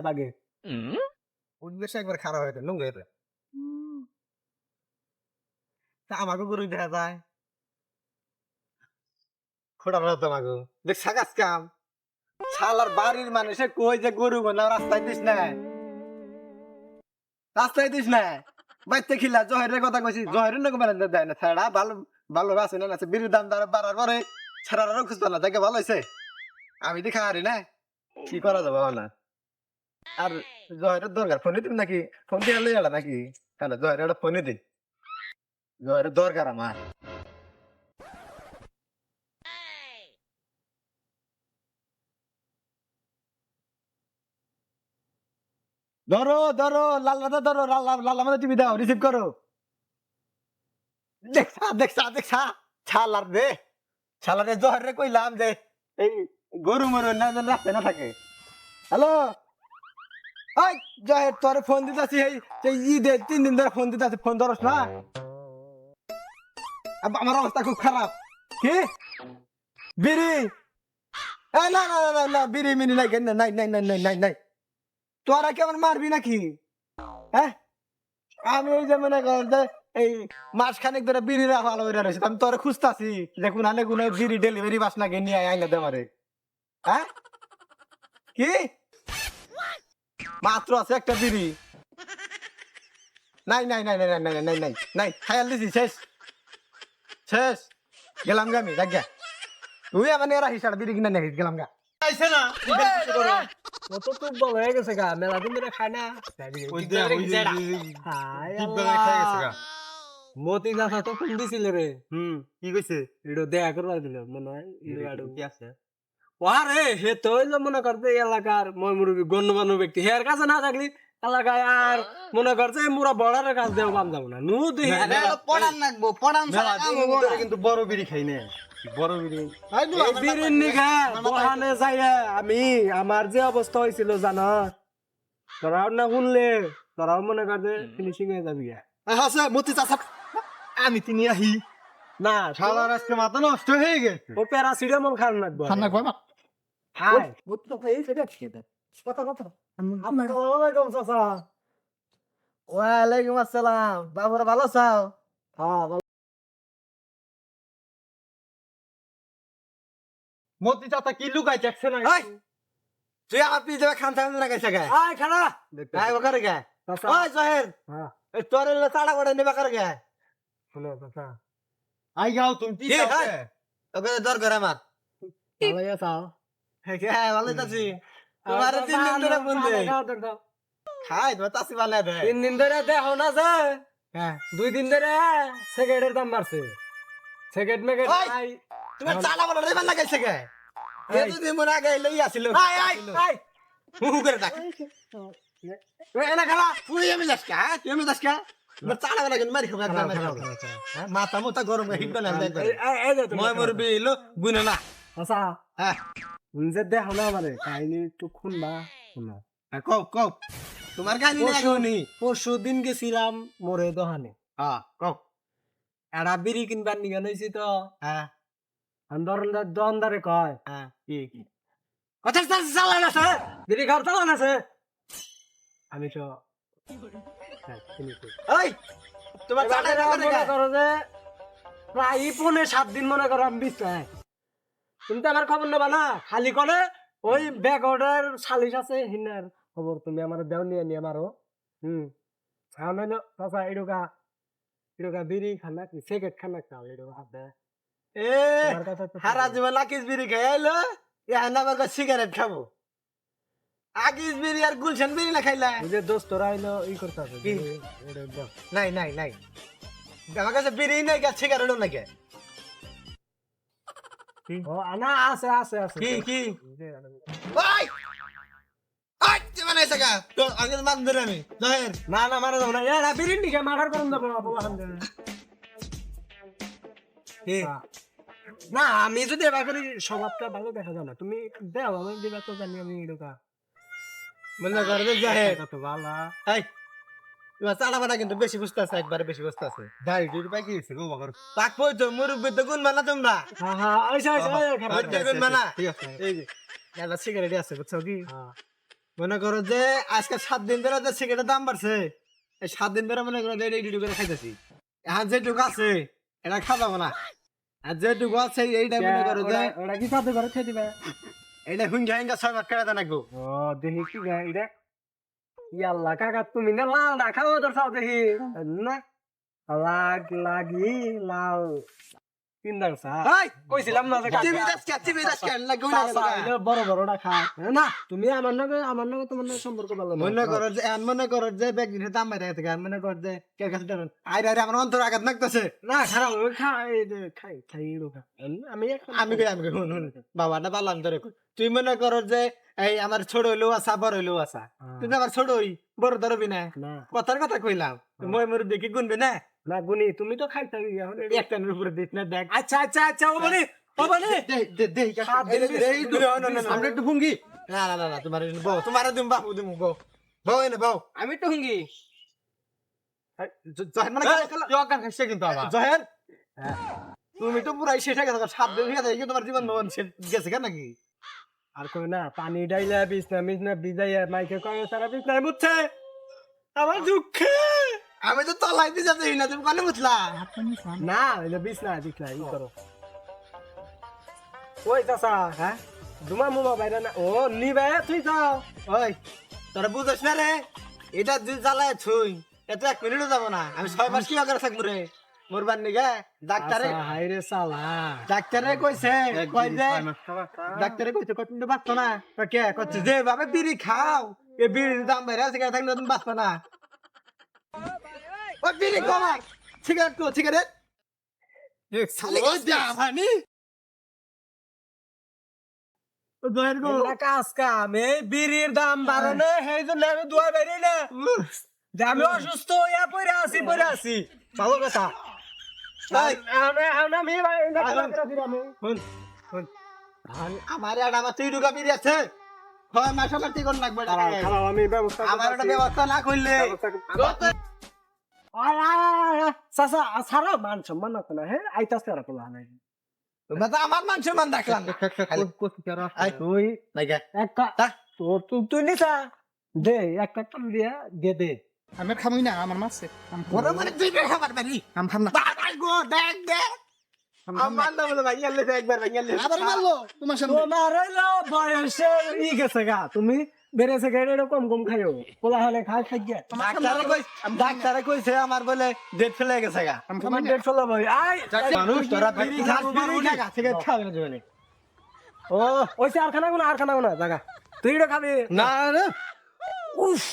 লাগে পরিবেশ একবার খারাপ হয়ে গেল নোংরা হয়ে তা আমাকে গরু দেখা যায় খোড়া তো আমাকে দেখ সাকাস কাম শালার বাড়ির মানুষে কই যে গরু গোনা রাস্তায় দিস না রাস্তায় দিস না বাইতে খিলা জহের কথা কইছি জহের নাকি মানে দেয় না ছাড়া ভালো ভালো আছে না আছে বিরির দাম দাঁড়া বাড়ার পরে ছাড়ারও খুঁজতে না দেখে ভালো হয়েছে আমি দেখা হারি না কি করা যাবে না আর জহের দরকার ফোনে দিন নাকি ফোন দিয়ে লই এলা নাকি তাহলে জহের একটা ফোনে দিন জহের দরকার আমার ধরো ধরো লাল্লাদা ধরো লাল্লা আমাদের টিভি দাও রিসিভ করো দেখছা দেখছা দেখছা ছালার রে ছালার রে জহর রে কইলাম যে এই গরু মরু না যেন রাস্তায় না থাকে হ্যালো ওই জহের তোর ফোন দিতেছি এই ঈদে 3 দিন ধরে ফোন দিতেছি ফোন ধরস না আমার অবস্থা খুব খারাপ কি বিড়ি না না না না না বিড়ি মিনি নাই নাই নাই নাই নাই নাই নাই তোরা কেমন মারবি নাকি হ্যাঁ আমি এই যে মনে কর যে এই মাসখানেক ধরে বিড়ি রাখা ভালো করে রয়েছে আমি তোরা খুঁজতাছি যে কোনানে কোনো বিড়ি ডেলিভারি বাস নাকি নিয়ে আইলে দে মারে হ্যাঁ কি মাত্র আছে একটা বিড়ি নাই নাই নাই নাই নাই নাই নাই নাই নাই খায়াল দিছি শেষ শেষ গেলাম গা আমি দেখ গা তুই আমার নিয়ে রাখিস আর বিড়ি কিনে নিয়ে গেলাম গা আইছে না কত তো বল হয়ে গেছে গা মেলা দিন ধরে খায় না মতি না তো ফোন দিছিল রে কি কইছে এটা দেখা করবার দিল মনে হয় কি আছে ওরে হে তো হইলো মনে করতে এলাকার মই মুরব্বী গণ্যমান্য ব্যক্তি হের কাছে না থাকলি এলাকায় আর মনে করছে মুরা বড়ারের কাছে দেও কাম যাব না নু দেখি পড়ান লাগবো পড়ান কিন্তু বড় বিড়ি খাই না বড় বিড়ি বিড়ির নিখা দোকানে যাইয়া আমি আমার যে অবস্থা হয়েছিল জানো তোরাও না শুনলে তোরাও মনে করতে ফিনিশিং হয়ে যাবি হাসা মতি চাচা আমি তিনি আহি না শালার আজকে মাথা নষ্ট হয়ে গেছে ও প্যারাসিটামল খান লাগবে খান্না কয় মা হাই মতি তো এই সেটা খেয়ে দে কথা কথা আসসালামু আলাইকুম চাচা ওয়ালাইকুম আসসালাম বাবুরা ভালো আছো হ্যাঁ মতি চাচা কি লুকাই দেখছ না তুই আমার পিছে খান থাকতে না গেছে গে আয় খানা আই বকারে গে চাচা ওই জহের হ্যাঁ এই তোরে চাড়া করে নেবা করে গে শুনো চাচা আই গাও তুমি কি আছে ওকে দরকার আমার ভালো আছো হ্যাঁ ভালো আছি তোমার 3 দিন ধরে ফোন দে খাই তো তাসি বানা দে 3 দিন ধরে দেখো না যে হ্যাঁ 2 দিন ধরে সিগারেটের দাম বাড়ছে সিগারেট মেগারেট আই তুমি চালা বড় রে বানা গেছে গে এ যদি মনে আগে লই আসিল আই আই আই হু করে ডাক ওই এনা খালা তুই আমি যাসকা তুই আমি যাসকা না চালা বড় কিন্তু মারি খাবা একদম মাথা মুতা গরম হিট বানা দে এই যে মই মোর বিলো গুনে না আচ্ছা হ্যাঁ যে দেখো না আমারে কাহিনী একটু শুনবা শোনো কও কও তোমার কাহিনী না শুনি পরশু দিন গেছিলাম মোরে দোকানে হ্যাঁ কও এরা বিড়ি কিনবার নিয়ে নইছি তো হ্যাঁ দোকানদারে কয় হ্যাঁ কি কথা চালান আছে বিড়ি খাওয়ার চালান আছে আমি তো এই তোমার চালা মনে করো যে প্রায় 5-7 দিন মনে করো আমি বিছনায় তুমি তো আমার খবর নেবা না খালি করে ওই ব্যাক অর্ডার সালিশ আছে হিনার খবর তুমি আমার দেও নিয়ে আমারও আমি চাচা এডুকা বিড়ি খানা কি সিগারেট খানা খাও এডুকা হাত দে এ হারা জীবন আকিস বিড়ি খাই আইলো এখন আবার সিগারেট খাবো আকিস বিড়ি আর গুলশান বিড়ি না খাইলা যে দোস্তরা আইলো ই করতে হবে নাই নাই নাই আমার কাছে বিড়ি নাই গা সিগারেটও নাই গে ও না আছে আছে আছে কি কি ওই ওই তুই মানে সগা তো আগে মান ধরে আমি জহের না না মারা যাবো না এরা বিড়ি নিকে মার্ডার করুন দেবো বাবা কি না আমি যদি এবার করি স্বভাবটা ভালো দেখা যায় না তুমি দেও আমি দিবা তো জানি আমি এডুকা মনে করবে জহের কত ভালো এই এবার চালা বানা কিন্তু বেশি বুঝতে আছে একবারে বেশি বুঝতে আছে দাই দুই রুপাই কি হইছে গো বাগর পাক পই তো মুরব্বি তো গুণ মানা তোমরা হ্যাঁ হ্যাঁ আইসা আইসা গুণ মানা ঠিক আছে এই যে গালা সিগারেট আছে বুঝছো কি মনে করো যে আজকে 7 দিন ধরে যে সিগারেটের দাম বাড়ছে, এই 7 দিন ধরে মনে করো যে এটা একটু করে খাইতেছি। এখন যেটুকু আছে এটা খাওয়া না, আর যেটুকু আছে এইটা মনে করো যে ওরা কি সাথে করে খেয়ে দিবে? এইটা হুঙ্গা হুঙ্গা 6 মাস কেটে দেন একগো। ও দেখি কি গাই রে, ইয়াল্লা কাকা তুমি না লাল না খাও তোর সাথে দেখি না, লাগি লাল কিন্দার সা এই কইছিলাম না যে টিভি দাসকে লাগো না। বড় বড়টা খা না, তুমি আমার নামে তোমার নামে সম্পর্ক ভালো না। মনে করো যে মনে করো যে ব্যাগের দাম বাইরে থেকে মনে করো যে কে কাছে ধরুন আইরে আইরে আমার অন্তর আঘাত লাগতেছে। না খারাপ ওই খাই খাই খাই রোখা আমি আমি কই হুন হুন বাবাটা বালাম ধরে তুই মনে করো যে এই আমার ছোট হইলো আসা বড় হইলো আসা, তুই তো আমার ছোট হই বড় ধরবি না, না কথার কথা কইলাম মই মোর দেখি গুনবে না না গুনি তুমি তো খাই থাকি এখন একটার উপরে দিস না দেখ। আচ্ছা আচ্ছা আচ্ছা ও বলি দে দে দে সাত দিন এই দূরে না না আমরা একটু ভুঙ্গি না না না তোমার বউ তোমার দিম বাবু দিম বউ বউ এনে বউ আমি তো হুঙ্গি জহের মানে জগান খাইছে কিন্তু আবার জহের তুমি তো পুরাই শেষ হয়ে গেছো 7 দিন হয়ে গেছে তোমার জীবন মন শেষ গেছে কেন নাকি? আর কই না পানি ডাইলা বিছনা বিজাইয়া মাইকে কয় সারা বিছনা মুচ্ছে আমার দুঃখে আমি তো তলাই দিয়ে যাচ্ছি না তুমি কানে বুঝলা না এটা বিছনা ই করো ওই চাচা হ্যাঁ দুমা মুমা বাইরে না ও নিবে তুই যাও ওই তোরা বুঝছ না রে এটা যে জ্বালায় ছুই এত 1 মিনিটও যাব না আমি 6 মাস কি করে থাকবো রে মোর বান নিগে ডাক্তারে হাই রে সালা ডাক্তারে কইছে কই যে ডাক্তারে কইছে কত দিন বাঁচতো না কে কইছে যে বাবা বিড়ি খাও এ বিড়ির দাম বাইরে আছে থাকলে তুমি বাঁচতো না। ওই বিড়ি কমা সিগারেট কো সিগারেট সালে জামানি ও দয়ের গো কাজ কাম এই বিড়ির দাম বাড়নে সেই জন্য আমি দুয়া বেরি না যে আমি অসুস্থ হইয়া পড়ে আছি ভালো কথা আমি আমার আমার তুই ঢুকা বিড়ি আছে হয় মাসা মাটি কোন লাগবে আমি ব্যবস্থা আমার একটা ব্যবস্থা না করলে চাচা সারা মান সম্মান আছে না হ্যাঁ আইতাছে আর পোলা নাই আমার মান সম্মান দেখলাম তুই নাকি একটা তুই নিছা দে একটা কাম দিয়া দিয়ে দে আমি খামই না আমার মাছে ওরা মানে তুই খাবার বাড়ি আম খাম না বাবাই গো দেখ দেখ আমার নাম হলো ভাইয়াল লেখা একবার ভাইয়াল লেখা আবার মারলো তোমার সামনে তোমার হইলো বয়সে গেছে গা তুমি বেড়েছে গা এটা কম খাইও পোলা হলে খাই গিয়া ডাক্তারে কইছে আমার বলে ডেট ফেলে গেছে গা তোমার ডেট ফলো ভাই আই মানুষ তোরা বিড়ি খাস বিড়ি না সিগারেট খাবে না জীবনে ও ওইসে আর খানা গুনা জায়গা তুই এটা খাবি না না উফ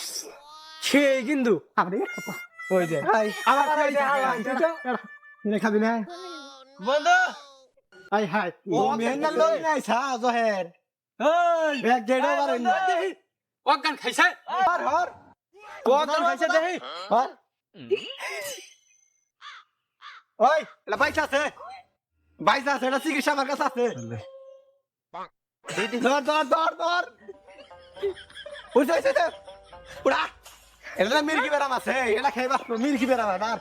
সেই কিন্তু ওই যে আমার খাইছে তুই খাবি না বন্ধু হাই হাই ও মেহনত লই নাই সা জহের এই ব্যাগ দেড়ো বার না ওগান খাইছে হর হর ওগান খাইছে দেহি হর ওই লা পয়সা আছে এটা চিকিৎসা আমার কাছে আছে ধর ধর ধর ধর উঠে উড়া এটা মির্কি বেরাম আছে এটা খাইবা মির্কি বেরাম আর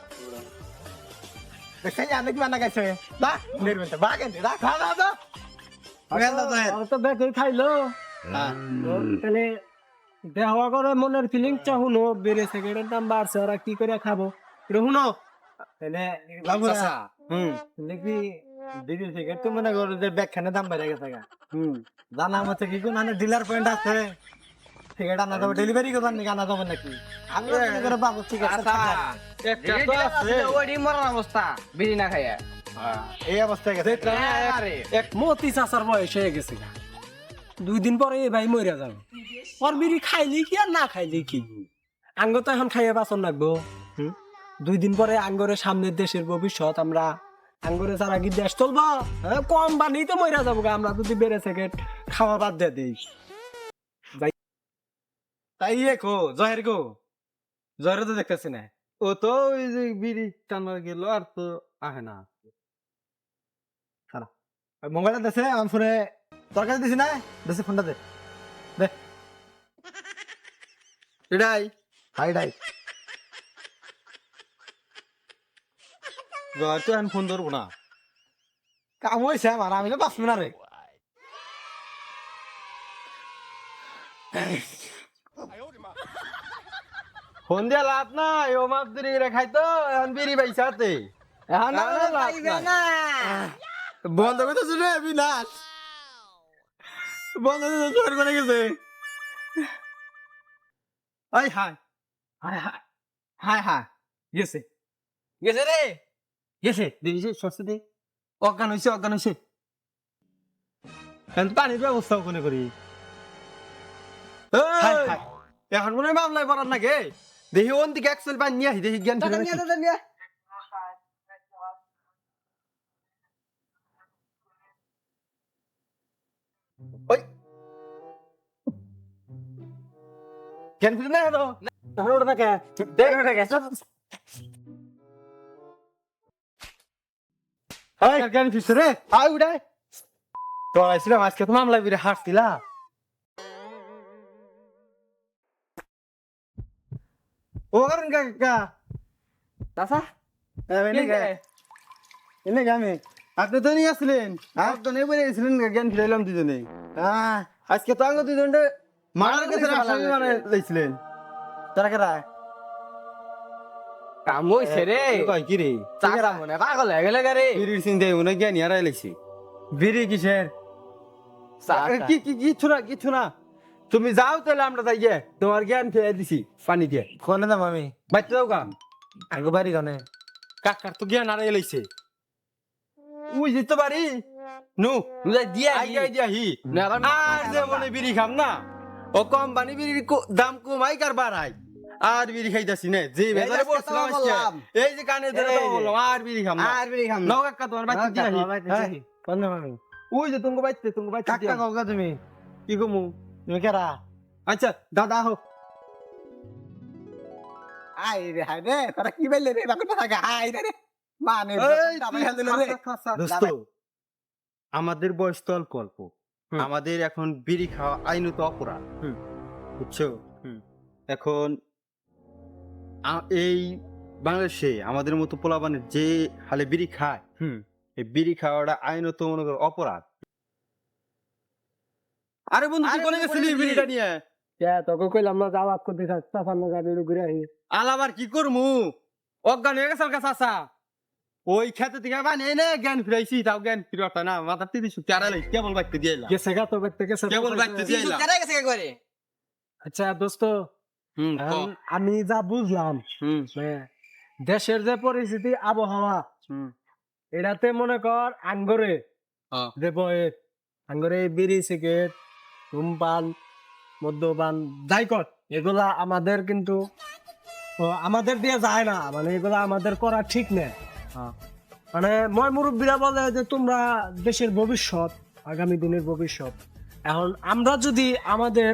দেখছেন আমি কি বানা গাইছে বা নির্মিত বাগেন দা খা দাও তো ওখান দাও তো বেক খাইলো তাহলে দেওয়া করে মনের ফিলিং চাহুনো বেড়ে সেকেন্ডের দাম বাড়ছে ওরা কি করে খাবো এটা শুনো তাহলে বাবু দেখবি দিদি থেকে তো মনে করো যে ব্যাগখানে দাম বেড়ে গেছে গা জানা মতে কি কোন ডিলার পয়েন্ট আছে ঠিক আছে আনা যাবো ডেলিভারি করবেন নাকি আনা যাবো নাকি আমি মনে করে বাবু ঠিক আছে একটা তো আছে ওইডি মরার অবস্থা বিড়ি না খাইয়া এই অবস্থায় গেছে এক মতি চাচার বয়স হয়ে গেছে গা 2 দিন পরে এই ভাই মরিয়া যাবে ওর বিড়ি খাইলি কি আর না খাইলি কি আঙ্গ তো এখন খাইয়ে বাঁচন লাগবো 2 দিন পরে আঙ্গরের সামনের দেশের ভবিষ্যৎ আমরা আঙ্গরে ছাড়া কি দেশ চলবো কম বানি তো মরিয়া যাবো গা আমরা যদি বেড়ে সেকেন্ড খাওয়া বাদ দিয়ে দিই তাই কো জহের গো জহের তো দেখতেছি না ও তো ওই যে বিড়ি টানার গেল আর তো আহে না খারাপ মোবাইলটা দেশে আমার ফোনে তোর কাছে দিছি না দেশে ফোনটা দে দে এটাই হাইডাই জহের তো আমি ফোন ধরবো না কাম হয়েছে আমার আমি তো বাঁচবো না রে ফোন দিয়া লাভ নাই ও মাপ দেরি করে খাইতো এখন বিড়ি পাইছাতে এখন আর লাভ নাই বন্ধ করতে শুনে বিনাশ বন্ধ করতে জোর করে গেছে I high high high high high গেছে গেছে রে গেছে দিয়েছে সস্তে দে অজ্ঞান হয়েছে এখন পানির ব্যবস্থা ওখানে করি হাই হাই এখন মনে হয় মামলায় পড়ার নাকি দেখি ওন দিকে একচুয়াল পানি নিয়ে আসি দেখি জ্ঞান ফিরে নাকি। ওই জ্ঞান ফিরে না তো তখন ওটা থাকে হাই জ্ঞান ফিরছে রে আয় উড়াই তো আইছিলাম আজকে তো মামলায় বিরে হাসছিলা ও কারণ কাকা চাচা এনে গামে আপনি তো নিয়ে আসছিলেন তো নিয়ে বেরিয়ে গেছিলেন জ্ঞান ফিরাইলাম দুজনে আজকে তো আঙ্গ দুজনে মারার কাছে আসামি মানে লইছিলেন তোরা কেরা কাম হইছে রে কয় কি রে চাচা মনে পাগল হয়ে গেলে গারে বিড়ির চিন্তা মনে জ্ঞান হারাই লাইছি বিড়ি কিসের কি কি কিছু না তুমি যাও তাহলে আমরা যাই গে তোমার জ্ঞান ফিরাই দিছি পানি দিয়ে কোনে দাম আমি বাইতে যাও গা আগে বাড়ি গনে কাকার তো জ্ঞান হারাই লাইছে উই যেতে পারি নু দিয়া আগে দিয়াহি আর যে বলে বিড়ি খাম না ও কোম্পানি বিড়ির দাম কমাই কার বাড়াই আর বিড়ি খাইতাছি না যে বেজারে বসলাম আজকে এই যে কানে ধরে তো বললাম আর বিড়ি খাম না আর বেরি খাম নাও কাকা তোমার বাইতে দিয়াহি কোনে আমি ওই যে তুমি বাইতে কাকা দিয়াহি কওগা তুমি কি কমু তুমি কেরা আচ্ছা দাদা হো আই রে হাই রে তোরা কি বললে রে বাকু টাকা আই রে মানে দোস্ত আমাদের বয়স তো অল্প অল্প আমাদের এখন বিড়ি খাওয়া আইনত অপরাধ বুঝছো এখন এই বাংলাদেশে আমাদের মতো পোলাপানের যে হালে বিড়ি খায় এই বিড়ি খাওয়াটা আইনত মনে করো অপরাধ আরে বন্ধু তুই কোনে গেছিলি বিড়িটা নিয়ে তোকে কইলাম না যাওয়া করতে চাষার না গাড়ি ঘুরে আহি আলাবার কি করমু অজ্ঞান হয়ে গেছে কাঁচা ওই খেতে থেকে বানিয়ে নে জ্ঞান ফিরাইছি তাও জ্ঞান ফিরতা না মাথা তিরিশ চারালাই কেবল বাইতে দিয়ে এলাম গেছে গা তো ব্যক্তি গেছে কেবল বাইতে দিয়ে এলাম কেরা গেছে করে আচ্ছা দোস্ত ক। এখন আমি যা বুঝলাম দেশের যে পরিস্থিতি আবহাওয়া এটাতে মনে কর আঙ্গরে যে বয়ে আঙ্গরে বিড়ি সিগারেট ধূমপান মদ্যপান যাই কর এগুলা আমাদের কিন্তু আমাদের দিয়ে যায় না মানে এগুলা আমাদের করা ঠিক না মানে ময় মুরব্বীরা বলে যে তোমরা দেশের ভবিষ্যৎ আগামী দিনের ভবিষ্যৎ এখন আমরা যদি আমাদের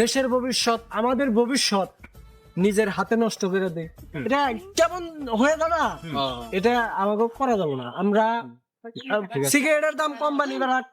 দেশের ভবিষ্যৎ আমাদের ভবিষ্যৎ নিজের হাতে নষ্ট করে দেয় এটা কেমন হয়ে যাবে না এটা আমাকে করা যাবে না আমরা সিগারেটের দাম কম বানি বেড়াক